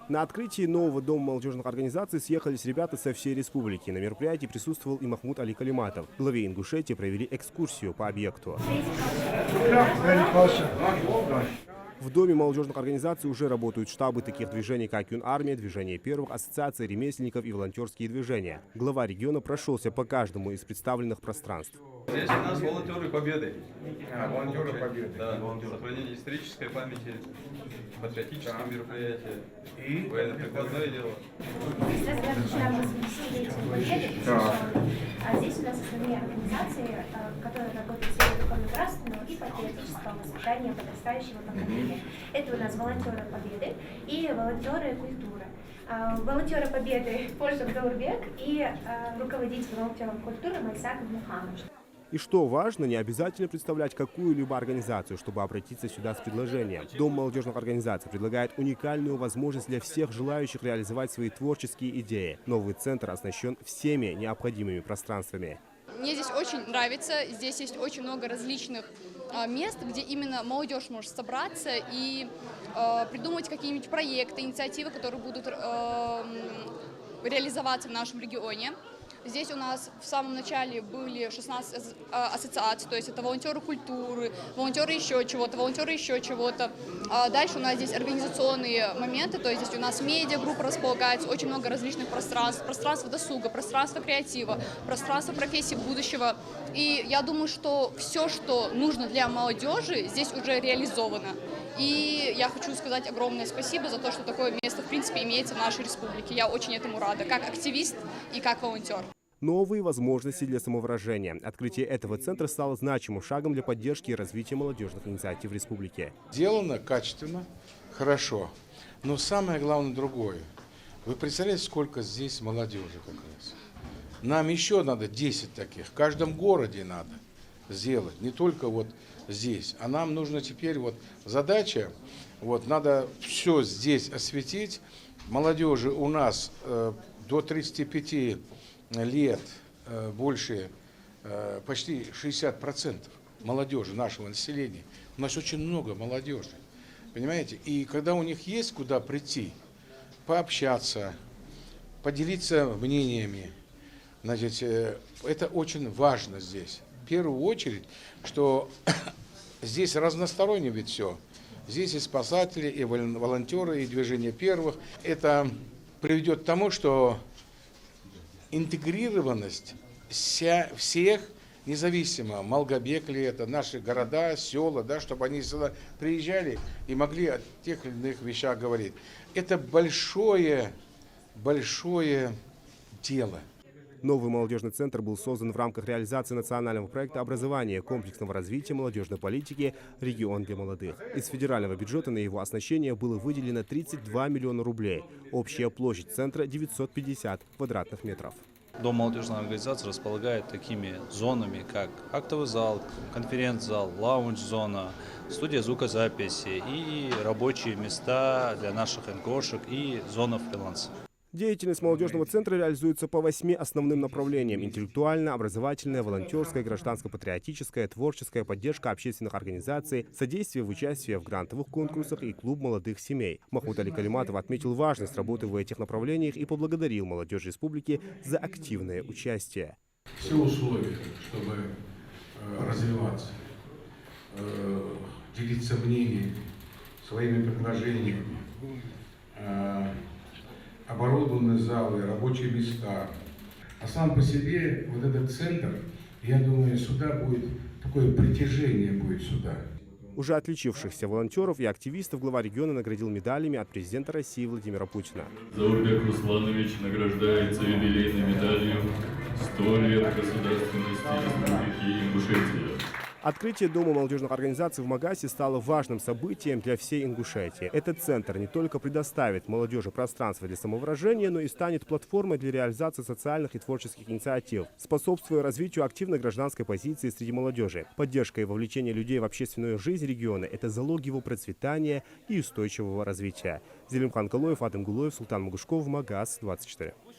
На открытии нового дома молодежных организаций съехались ребята со всей республики. На мероприятии присутствовал и Махмуд Али Калиматов. Главе Ингушетии провели экскурсию по объекту. В Доме молодежных организаций уже работают штабы таких движений, как Юнармия, Движение первых, Ассоциация ремесленников и волонтерские движения. Глава региона прошелся по каждому из представленных пространств. Здесь у нас волонтеры Победы. Волонтеры Победы. Да, сохранение исторической памяти, патриотические мероприятия, военно-прикладное дело. Сейчас начинаем с Победы. Здесь у нас основные организации, которые работают в сфере духовно-нравственного и патриотического воспитания подрастающего поколения. Это у нас волонтеры Победы и волонтеры культуры. Волонтеры Победы Польшин Гаурбек и руководитель волонтеров культуры Майсаков Мухаммад. И что важно, не обязательно представлять какую-либо организацию, чтобы обратиться сюда с предложением. Дом молодежных организаций предлагает уникальную возможность для всех желающих реализовать свои творческие идеи. Новый центр оснащен всеми необходимыми пространствами. Мне здесь очень нравится. Здесь есть очень много различных мест, где именно молодежь может собраться и придумать какие-нибудь проекты, инициативы, которые будут реализоваться в нашем регионе. Здесь у нас в самом начале были 16 ассоциаций, то есть это волонтеры культуры, волонтеры еще чего-то. Дальше у нас здесь организационные моменты, то есть здесь у нас медиагруппа располагается, очень много различных пространств, пространство досуга, пространство креатива, пространство профессий будущего. И я думаю, что все, что нужно для молодежи, здесь уже реализовано. И я хочу сказать огромное спасибо за то, что такое место, в принципе, имеется в нашей республике. Я очень этому рада, как активист и как волонтер. Новые возможности для самовыражения. Открытие этого центра стало значимым шагом для поддержки и развития молодежных инициатив в республике. Сделано качественно, хорошо, но самое главное другое. Вы представляете, сколько здесь молодежи как раз? Нам еще надо 10 таких, в каждом городе надо сделать, не только вот здесь. А нам нужно теперь задача, надо все здесь осветить. Молодежи у нас до 35 лет больше, почти 60% молодежи нашего населения. У нас очень много молодежи, понимаете? И когда у них есть куда прийти, пообщаться, поделиться мнениями, значит, это очень важно здесь. В первую очередь, что здесь разносторонне ведь все. Здесь и спасатели, и волонтеры, и движение первых. Это приведет к тому, что интегрированность всех, независимо, Малгобек ли это, наши города, села, да, чтобы они сюда приезжали и могли о тех или иных вещах говорить. Это большое дело. Новый молодежный центр был создан в рамках реализации национального проекта образования комплексного развития молодежной политики «Регион для молодых». Из федерального бюджета на его оснащение было выделено 32 миллиона рублей. Общая площадь центра 950 квадратных метров. Дом молодежной организации располагает такими зонами, как актовый зал, конференц-зал, лаунж-зона, студия звукозаписи и рабочие места для наших НКОшек и зона фриланса. Деятельность молодежного центра реализуется по 8 основным направлениям: интеллектуальная, образовательная, волонтерская, гражданско-патриотическая, творческая, поддержка общественных организаций, содействие в участии в грантовых конкурсах и клуб молодых семей. Махмуд Али Калиматов отметил важность работы в этих направлениях и поблагодарил молодежь республики за активное участие. Все условия, чтобы развиваться, делиться мнениями, своими предложениями, оборудованные залы, рабочие места. А сам по себе этот центр, я думаю, сюда будет такое притяжение будет сюда. Уже отличившихся волонтеров и активистов глава региона наградил медалями от президента России Владимира Путина. Заурбек Русланович награждается юбилейной медалью «100 лет государственности Республики Ингушетия». Открытие Дома молодежных организаций в Магасе стало важным событием для всей Ингушетии. Этот центр не только предоставит молодежи пространство для самовыражения, но и станет платформой для реализации социальных и творческих инициатив, способствуя развитию активной гражданской позиции среди молодежи. Поддержка и вовлечение людей в общественную жизнь региона – это залог его процветания и устойчивого развития. Зелимхан Калоев, Адем Гулоев, Султан Магушков, Магас, 24.